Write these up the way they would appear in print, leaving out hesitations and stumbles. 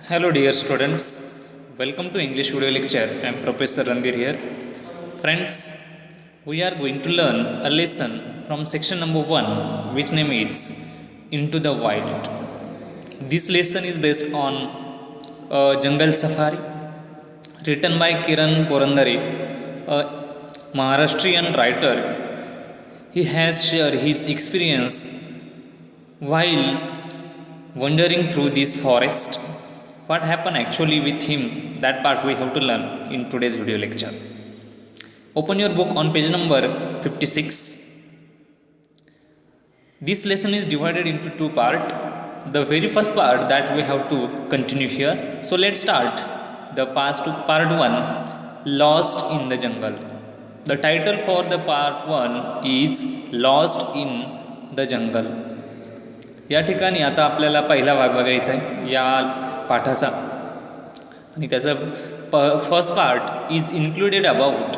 Hello, dear students. Welcome to English video lecture. I am Professor Randir here. Friends, we are going to learn a lesson from section number 1, which name is Into the Wild. This lesson is based on Jungle Safari, written by Kiran Porandare, a Maharashtrian writer. He has shared his experience while wandering through this forest. What happened actually with him, that part we have to learn in today's video lecture. Open your book on page number 56. This lesson is divided into two parts. The very first part that we have to continue here. So let's start the first part 1, Lost in the Jungle. The title for the part 1 is Lost in the Jungle. या ठिकाणी आता आपल्याला पहिला भाग बघायचा आहे या पाठाचा आणि त्याचा first part is included about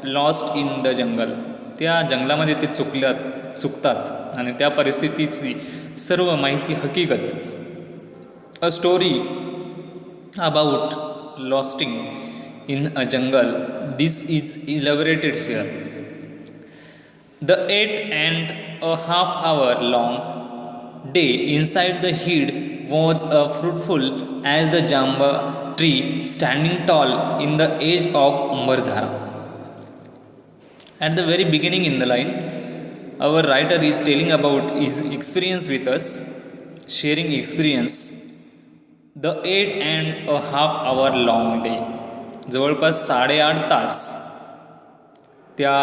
lost in the जंगल. त्या जंगलामध्ये ते चुकतात आणि त्या परिस्थितीची सर्व माहिती हकीकत. A story about losting in a jungle. This is elaborated here. The 8.5 hour long day inside the heat was fruitful as the jamba tree standing tall in the edge of Umbarzara. At the very beginning in the line, our writer is telling about his experience with us, sharing experience. The 8.5 hour long day. जवळपास 8.5 तास त्या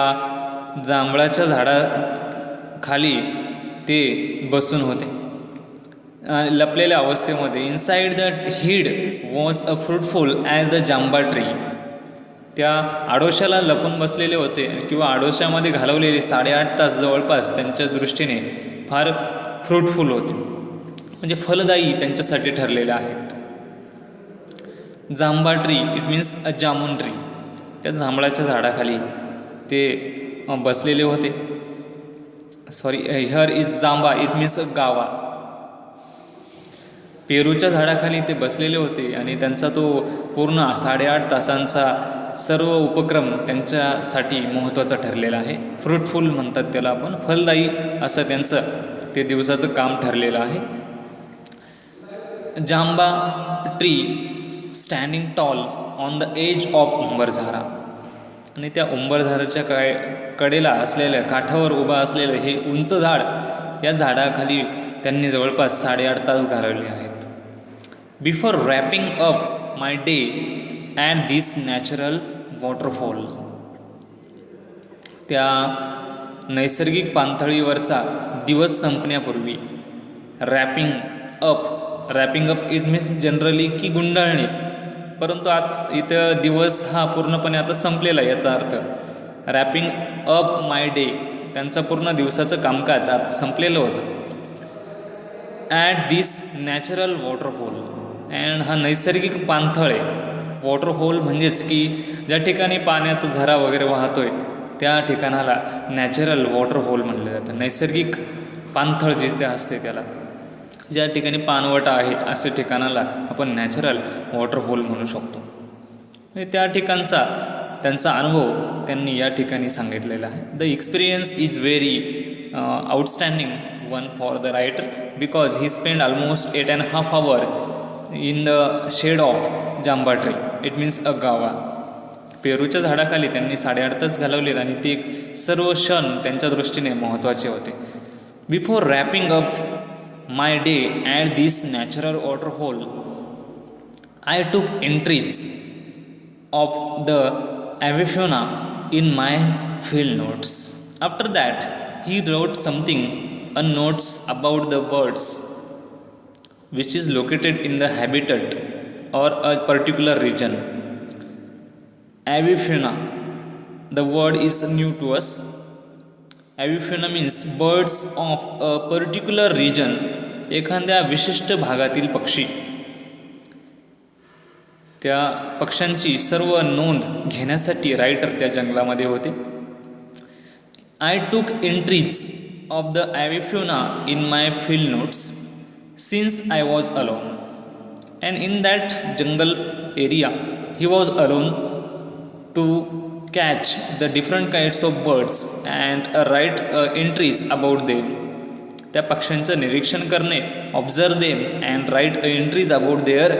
जांभळाच्या झाडाखाली ते बसून होते लपलेल्या अवस्थेमध्ये. Inside the hide was a fruitful as the jamba tree. त्या आडोशाला लपून बसलेले होते किंवा आडोशामध्ये घालवलेले 8.5 तास जवळपास त्यांच्या दृष्टीने फार फ्रूटफुल होते, म्हणजे फलदायी त्यांच्यासाठी ठरलेले आहेत. Jamba tree it means a jamun tree. त्या जांभळाच्या झाडाखाली ते बसलेले होते. Sorry, here is jamba it means a guava. पेरूच्या झाडाखाली ते बसलेले होते आणि त्यांचा तो पूर्ण 8.5 तासांचा सर्व उपक्रम त्यांच्यासाठी महत्त्वाचा ठरलेला आहे. फ्रूटफुल म्हणतात त्याला आपण, फलदायी असं त्यांचं ते दिवसाचं काम ठरलेलं आहे. Jamba tree standing tall on the edge of Umbarzara. आणि त्या उंबरझाराच्या कडेला असलेल्या काठावर उभा असलेलं हे उंच झाड, या झाडाखाली त्यांनी जवळपास 8.5 तास घालवले आहेत. Before wrapping up my day at this natural waterfall. त्या नैसर्गिक पाणथळीवरचा दिवस संपण्यापूर्वी. Wrapping up it means generally की गुंडाळणे, परंतु आज इथं दिवस हा पूर्णपणे आता संपलेला आहे याचा अर्थ. रॅपिंग अप माय डे, त्यांचं पूर्ण दिवसाचं कामकाज आज संपलेलं होतं. At this natural waterfall. And हा नैसर्गिक पाणथळ आहे. वॉटरफॉल म्हणजेच की ज्या ठिकाणी पाण्याचा झरा वगैरे वाहतोय त्या ठिकाणाला नॅचरल वॉटरफॉल म्हटलं जातं. नैसर्गिक पाणथळ जिथे असते त्याला, ज्या ठिकाणी पाणवटा आहे अशा ठिकाणाला आपण नॅचरल वॉटरफॉल म्हणू शकतो. त्या ठिकाणचा त्यांचा अनुभव त्यांनी या ठिकाणी सांगितलेला आहे. The experience is very outstanding one for the writer because he spend almost 8.5 hour in the shade of jamba tree. It means a guava. पेरूच्या झाडाखाली त्यांनी 8.5 तास घालवलेत आणि ते सर्व क्षण त्यांच्या दृष्टीने महत्त्वाचे होते. Before wrapping up my day at this natural waterfall, I took entries of the avifauna in my field notes. After that, he wrote something on notes about the birds which is located in the habitat or a particular region. Avifauna, the word is new to us. Avifauna means birds of a particular region. एखाद्या विशिष्ट भागातील पक्षी. त्या पक्ष्यांची सर्व नोंद घेण्यासाठी writer त्या जंगलामध्ये होते. I took entries of the avifauna in my field notes since I was alone. And in that jungle area, he was alone to catch the different kinds of birds and write entries about them. त्या पक्ष्यांचं निरीक्षण करणे, observe them and write entries about their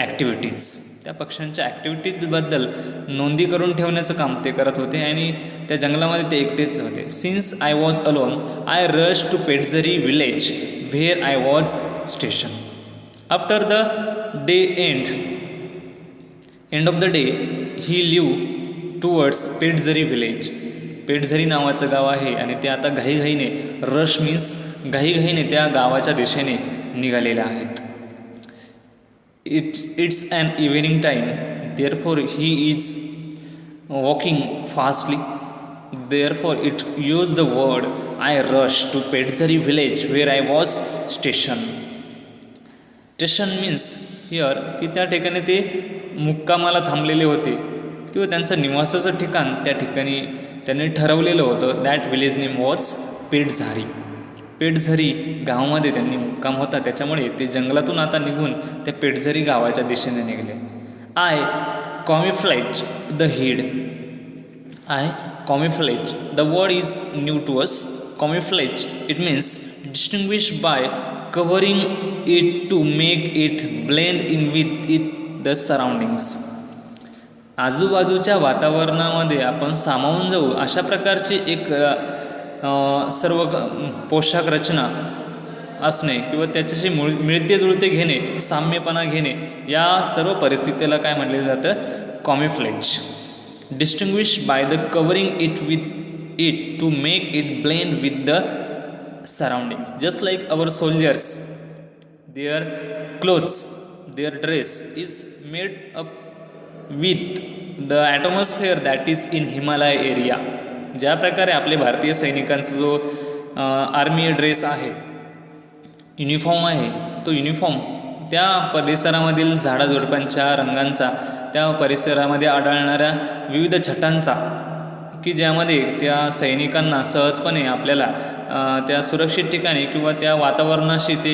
activities. त्या पक्ष्यांच्या ॲक्टिव्हिटीजबद्दल नोंदी करून ठेवण्याचं काम ते करत होते आणि त्या जंगलामध्ये ते एकटेच होते. Since I was alone I rush to Petzari village where I was station. After the day end of the day he leave towards Petzari village. Petzari नावाचं गाव आहे आणि ते आता घाईघाईने, रश मीन्स घाईघाईने त्या गावाच्या दिशेने निघालेले आहेत. It's an evening time therefore he is walking fastly. Therefore it use the word I rush to Petzari village where I was station. Station means here की त्या ठिकाणी ते मुक्कामाला थांबलेले होते किंवा त्यांचं निवासाचं ठिकाण त्या ठिकाणी त्यांनी ठरवलेलं होतं. That village name was Petzari. Petzari गावामध्ये त्यांनी मुक्काम होता, त्याच्यामुळे ते जंगलातून आता निघून त्या पेटझरी गावाच्या दिशेने निघाले. I camouflage the hide. I camouflage the word is new to us. Camouflage it means distinguish by covering it to make it blend in with it the surroundings. आजूबाजूच्या वातावरणामध्ये आपण सामावून जाऊ अशा प्रकारची एक सर्व पोशाख रचना असणे किंवा त्याच्याशी मिळते जुळते घेणे, साम्यपणा घेणे, या सर्व परिस्थितीला काय म्हटले जातं? Camouflage. Distinguish by the covering it with it to make it blend with the surroundings. Just like our soldiers, their clothes, their dress is made up with the atmosphere that is in Himalaya area. ज्या प्रकारे आपले भारतीय सैनिकांचा जो army dress आहे, uniform आहे, तो uniform त्या परिसरामधील झाडाझुडपांच्या रंगांचा, त्या परिसरामध्ये आढळणाऱ्या विविध छटांचा, की ज्यामध्ये त्या सैनिकांना सहजपणे आपल्याला त्या सुरक्षित ठिकाणी किंवा त्या वातावरणाशी ते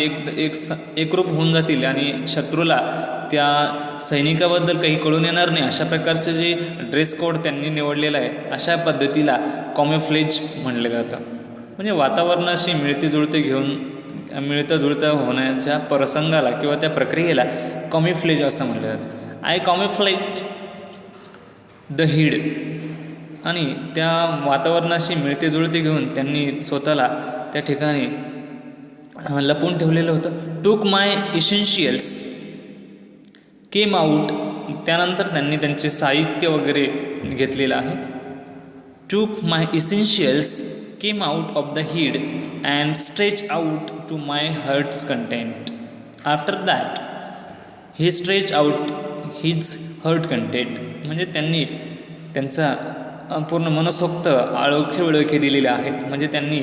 एकरूप होऊन जातील आणि शत्रूला त्या सैनिकाबद्दल काही कळून येणार नाही अशा प्रकारचे जे ड्रेस कोड त्यांनी निवडलेला आहे, अशा पद्धतीला कॉमिफ्लेज म्हणलं जातं. म्हणजे वातावरणाशी मिळतं जुळतं होण्याच्या प्रसंगाला किंवा त्या प्रक्रियेला कॉमिफ्लेज असं म्हटलं जातं. I camouflage the hide. आणि त्या वातावरणाशी मिळते जुळते घेऊन त्यांनी स्वतःला त्या ठिकाणी लपवून ठेवलेलं होतं. टूक माय इसेन्शियल्स केम आऊट. त्यानंतर त्यांनी त्यांचे साहित्य वगैरे घेतलेलं आहे. Took my essentials came out of the hide and stretch out to my hearts content. After that he stretch out his heart content. म्हणजे त्यांनी त्यांचा पूर्ण मनसोक्त आळोखे दिलेले आहेत. म्हणजे त्यांनी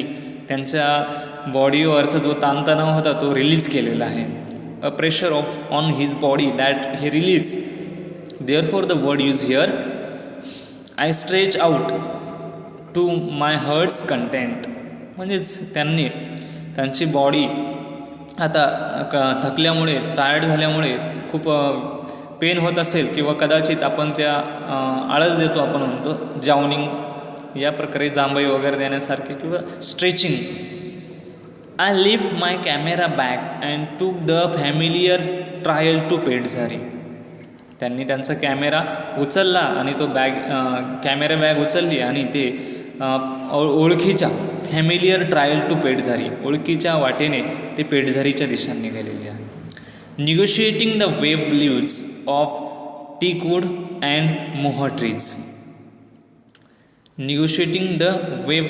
त्यांच्या बॉडीवरचा जो ताणतणाव होता तो रिलीज केलेला आहे. A pressure on his body that he release. Therefore the word use here I stretch out to my hearts content. म्हणजेच त्यांनी त्यांची बॉडी आता थकल्यामुळे, टायर्ड झाल्यामुळे, खूप पेन होत असेल किंवा कदाचित आपण त्या आळस देतो, आपण म्हणतो जावनिंग, या प्रकारे जांभई वगैरे देण्यासारखे किंवा stretching. I lift my camera bag and took the familiar trail to Petzari. त्यांनी त्यांचा कॅमेरा उचलला आणि तो कॅमेरा बॅग उचलली आणि ते ओळखीच्या फॅमिलियर ट्रायल टू पेटझारी, ओळखीच्या वाटेने ते पेटझारीच्या दिशेने निघालेले आहे. Negotiating the wave leaves of teakwood and moh trees. Negotiating the wave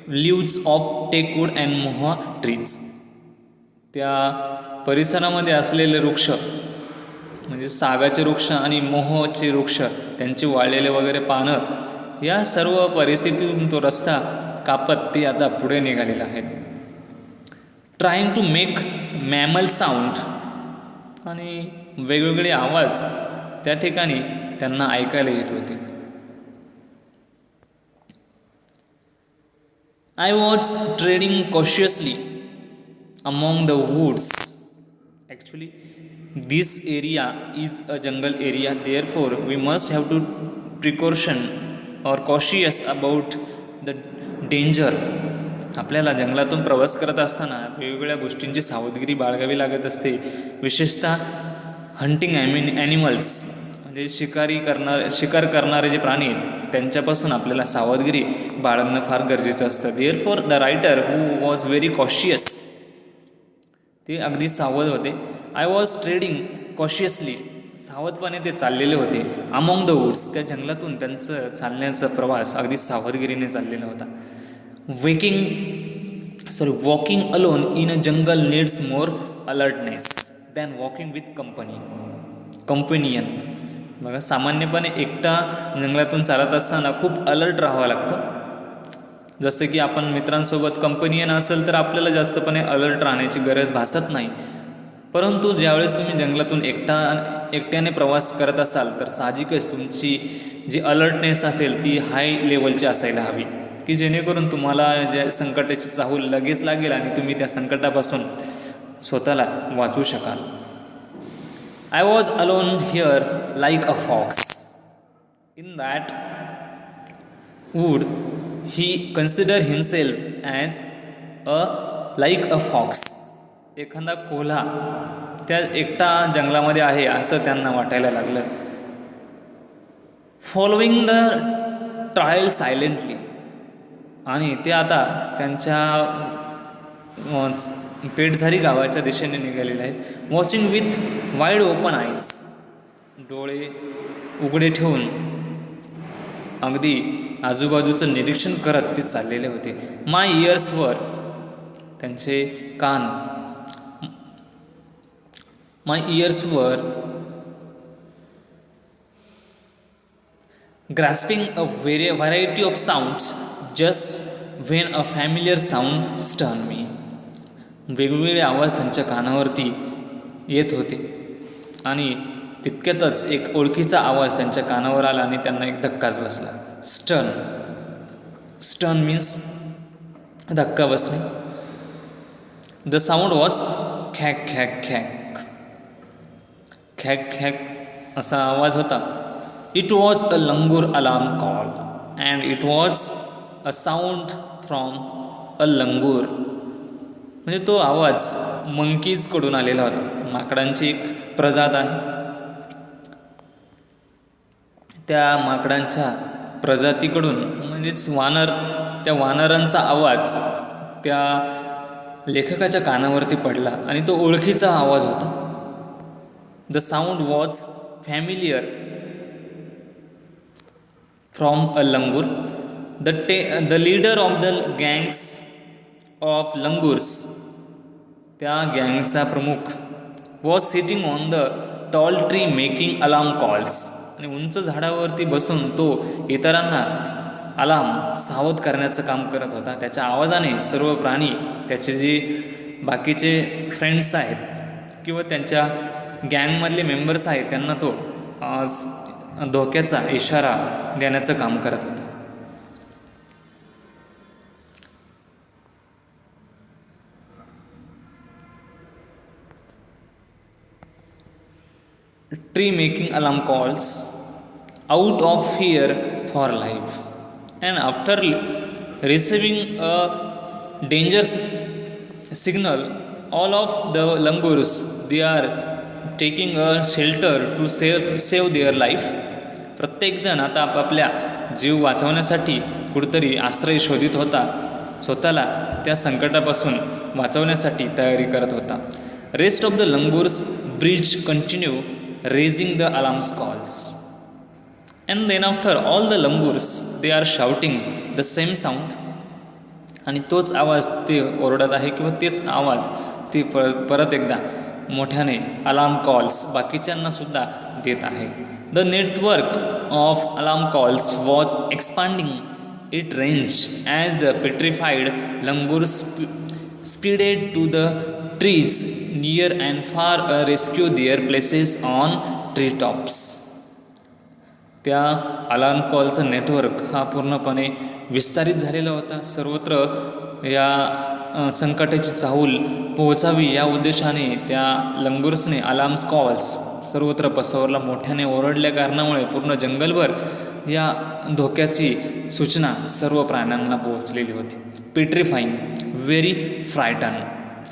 leaves of teakwood and moh trees. त्या परिसरामध्ये असलेले वृक्ष म्हणजे सागाचे वृक्ष आणि मोहचे वृक्ष, त्यांचे वाळलेले वगैरे पानं, या सर्व परिस्थितीतून तो रस्ता कापत ते आता पुढे निघालेला आहे. Trying to make mammal sound. आणि वेगवेगळे आवाज त्या ठिकाणी त्यांना ऐकायला येत होते. I was treading cautiously among the woods. Actually, this area is a jungle area, therefore we must have to precaution or cautious about the danger. आपल्याला जंगलातून प्रवास करत असताना वेगवेगळ्या गोष्टींची सावधगिरी बाळगावी लागत असते. विशेषतः हंटिंग ॲनिमल्स म्हणजे शिकार करणारे जे प्राणी आहेत त्यांच्यापासून आपल्याला सावधगिरी बाळगणं फार गरजेचं असतं. Therefore the writer who was very cautious, ते अगदी सावध होते. आय वॉज ट्रेडिंग कॉशियसली, सावधपणे ते चाललेले होते. अमॉंग द वूड्स, त्या जंगलातून त्यांचं चालण्याचा प्रवास अगदी सावधगिरीने चाललेला होता. Walking alone in a jungle needs more alertness than walking with कंपनियन. बघा, सामान्यपणे एकटा जंगलातून चालत असताना खूप अलर्ट राहावं लागतं. जसं की आपण मित्रांसोबत कंपनियन असेल तर आपल्याला जास्तपणे अलर्ट राहण्याची गरज भासत नाही. परंतु ज्यावेळेस तुम्ही जंगलातून एकट्याने प्रवास करत असाल तर साहजिकच तुमची जी अलर्टनेस असेल ती हाय लेवलची असायला हवी, की जेणेकरून तुम्हाला ज्या संकटाची चाहूल लगेच लागेल आणि तुम्ही त्या संकटापासून स्वतःला वाचवू शकाल. I was alone here like a fox in that wood. He consider himself as like a fox. एखादा कोल्हा त्या एकटा जंगलामध्ये आहे असं त्यांना वाटायला लागलं. फॉलोइंग द ट्रायल सायलेंटली, आणि ते आता त्यांच्या पेठझारी गावाच्या दिशेने निघालेले आहेत. Watching with wide open eyes, डोळे उघडे ठेवून अगदी आजूबाजूचं निरीक्षण करत ते चाललेले होते. माय इयर्सवर, त्यांचे कान, माय इयर्सवर grasping a variety of sounds just when a familiar sound stunned me. वेगवेगळे आवाज त्यांच्या कानावरती येत होते आणि तितक्यातच एक ओळखीचा आवाज त्यांच्या कानावर आला आणि त्यांना एक धक्काच बसला. स्टन मीन्स धक्का बसणे. द साऊंड वॉज खॅक खॅक खॅक, खॅक खॅक असा आवाज होता. It was a langur alarm call and it was a sound from a langur. म्हणजे तो आवाज मंकीजकडून आलेला होता. माकडांची एक प्रजात आहे. त्या माकडांच्या प्रजातीकडून म्हणजेच त्या वानरांचा आवाज त्या लेखकाच्या कानावरती पडला आणि तो ओळखीचा आवाज होता. The sound was familiar from a langur. The leader of the gangs of langurs, त्या गँगचा प्रमुख, was sitting on the tall tree making alarm calls. आणि उंच झाडावरती बसून तो इतरांना अलार्म सावध करण्याचं काम करत होता. त्याच्या आवाजाने सर्व प्राणी, त्याचे जे बाकीचे फ्रेंड्स आहेत किंवा त्यांच्या गँगमधले मेंबर्स आहेत त्यांना तो धोक्याचा इशारा देण्याचं काम करत होता. Tree making alarm calls out of fear for life and after receiving a danger signal all of the langurs they are taking a shelter to save their life. प्रत्येकजण आता आपापल्या जीव वाचवण्यासाठी कुठेतरी आश्रय शोधित होता. स्वतःला त्या संकटापासून वाचवण्यासाठी तयारी करत होता. Rest of the langurs bridge continue raising the alarms calls and then after all the langurs they are shouting the same sound. आणि तोच आवाज ते ओरडत आहे किंवा तेच आवाज ते परत एकदा मोठ्याने अलार्म कॉल्स बाकीच्यांना सुद्धा देत आहे. The network of alarm calls was expanding it range as the petrified langurs speeded to the trees near and far rescue their places on tree tops. त्या अलार्म कॉलचं नेटवर्क हा पूर्णपणे विस्तारित झालेला होता. सर्वत्र या संकटाची चाहूल पोहोचावी या उद्देशाने त्या लंगूर्सने अलार्म्स कॉल्स सर्वत्र पसरवला. मोठ्याने ओरडल्या कारणामुळे पूर्ण जंगलभर या धोक्याची सूचना सर्व प्राण्यांना पोहोचलेली होती. पेट्रिफाईंग, व्हेरी फ्रायटन,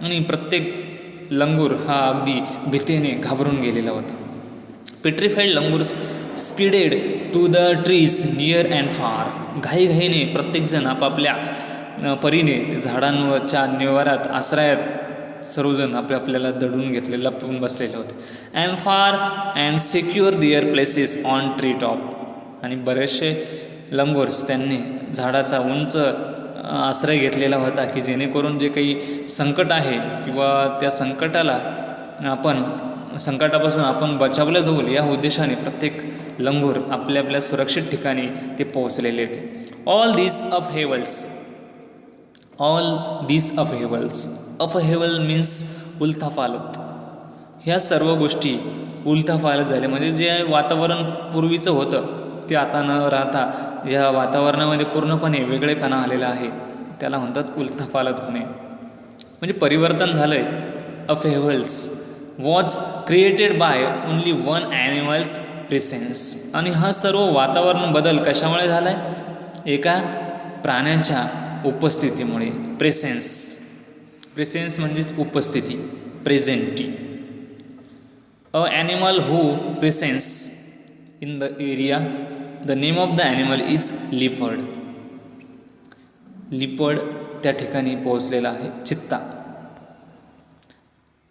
आणि प्रत्येक लंगूर हा अगदी भीतीने घाबरून गेलेला होता. Petrified langurs speeded to the trees near and far. घाईघाईने प्रत्येकजण आपापल्या परीने झाडांवरच्या निवारात आश्रयात सर्वजण आपल्याला दडून घेतले, लपून बसलेले होते. And far and secure their places on tree top. आणि बरेचसे लंगूर्स त्यांनी झाडाचा उंच आश्रय घेतलेला होता की जेणेकरून जे काही संकट आहे किंवा त्या संकटापासून आपण बचावलं जाऊ या उद्देशाने प्रत्येक लंगूर आपल्या सुरक्षित ठिकाणी ते पोहोचलेले होते. ऑल दीज अपहेवल्स मीन्स उलथापालथ. ह्या सर्व गोष्टी उलथापालथ झाल्या, म्हणजे जे वातावरण पूर्वीचं होतं ते आता न राहता या वातावरणामध्ये पूर्णपणे वेगळेपणा आलेला आहे, त्याला म्हणतात उलथापालथ होणे, म्हणजे परिवर्तन झालं आहे. Upheavals was created by only one animals presence. आणि हा सर्व वातावरण बदल कशामुळे झाला आहे? एका प्राण्याच्या उपस्थितीमुळे. प्रेसेन्स म्हणजे उपस्थिती, presenty. A animal who presence in the area. The name of the animal is leopard. Leopard त्या ठिकाणी पोहोचलेला आहे.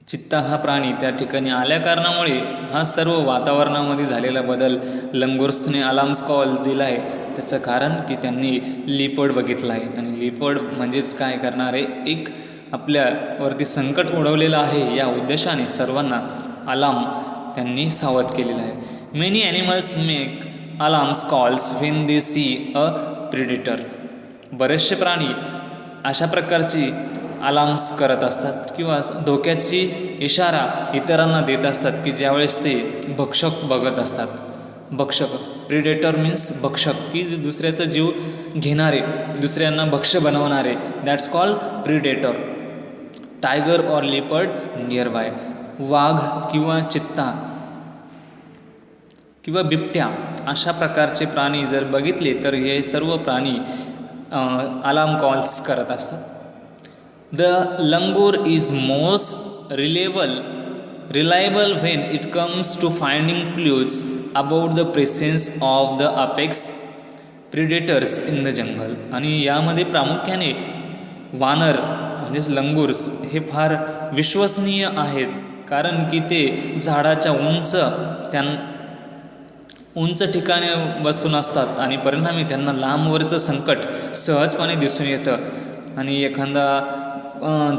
चित्ता हा प्राणी त्या ठिकाणी आल्या कारणामुळे हा सर्व वातावरणामध्ये झालेला बदल लंगूर्सने अलार्म्स कॉल दिला आहे. त्याचं कारण की त्यांनी लिपर्ड बघितला आहे, आणि लिपर्ड म्हणजेच काय करणारे, एक आपल्यावरती संकट ओढवलेलं आहे या उद्देशाने सर्वांना अलार्म त्यांनी सावध केलेला आहे. Many animals make alarms calls when they see a predator. बरेचसे प्राणी अशा प्रकारची अलार्म्स करत असतात किंवा धोक्याची इशारा इतरांना देत असतात की ज्यावेळेस ते भक्षक बघत असतात. भक्षक, प्रेडेटर मीन्स भक्षक, की दुसऱ्याचा जीव घेणारे, दुसऱ्यांना भक्ष्य बनवणारे, that's called predator. Tiger or leopard nearby. वाघ किंवा चित्ता किंवा बिबट्या अशा प्रकारचे प्राणी जर बघितले तर हे सर्व प्राणी अलार्म कॉल्स करत असतात. The langur is most reliable when it comes to finding clues about the presence of the apex predators in the jungle. आणि यामध्ये प्रामुख्याने वानर म्हणजेच लंगूर्स हे फार विश्वसनीय आहेत, कारण की ते झाडाच्या उंच ठिकाणी बसून असतात आणि परिणामी त्यांना लांबवरचं संकट सहजपणे दिसून येतं, आणि एखादा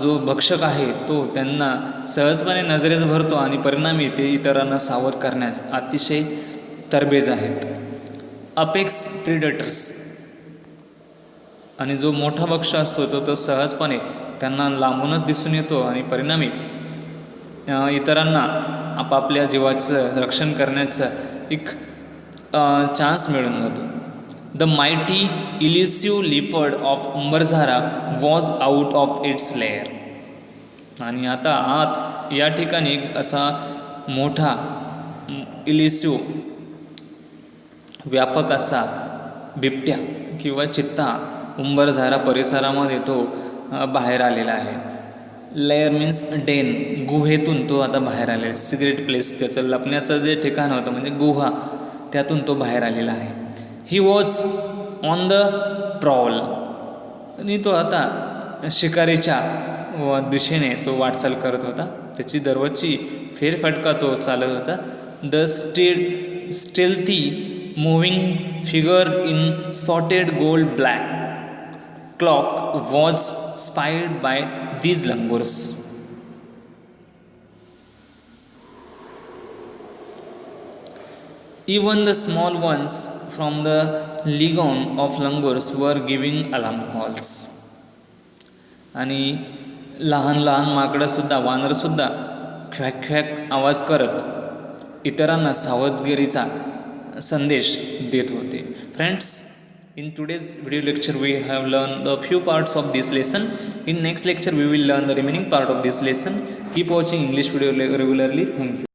जो भक्षक आहे तो त्यांना सहजपणे नजरेस भरतो, आणि परिणामी ते इतरांना सावध करण्यास अतिशय तरबेज आहेत. Apex predators. आणि जो मोठा भक्ष असतो तो सहजपणे त्यांना लांबूनच दिसून येतो, आणि परिणामी इतरांना आपापल्या जीवाचं रक्षण करण्याचं एक चान्स मिळून जातो. The mighty elusive leopard of Umbarzara was out of its lair. आणि आता आत या ठिकाणी एक असा मोठा इलिसिव्ह व्यापक असा बिबट्या किंवा चित्ता अंबरझारा परिसरामध्ये तो बाहेर आलेला आहे. लेअर मीन्स डेन, गुहेतून तो आता बाहेर आलेला. सिक्रेट प्लेस, त्याचं लपण्याचं जे ठिकाण होतं म्हणजे गुहा, त्यातून तो बाहेर आलेला आहे. He was on the prowl. आणि तो आता शिकारीच्या दिशेने तो वाटचाल करत होता. त्याची दररोजची फेरफटका तो चालत होता. The stealthy moving figure in spotted gold black cloak was spied by these langurs. Even the small ones from the legion of langurs were giving alarm calls. आणि लहान माकडंसुद्धा, वानरसुद्धा ख्वॅक ख्वॅक आवाज करत इतरांना सावधगिरीचा संदेश देत होते. Friends, in today's video lecture we have learned a few parts of this lesson. In next lecture, we will learn the remaining part of this lesson. Keep watching English video regularly. Thank you.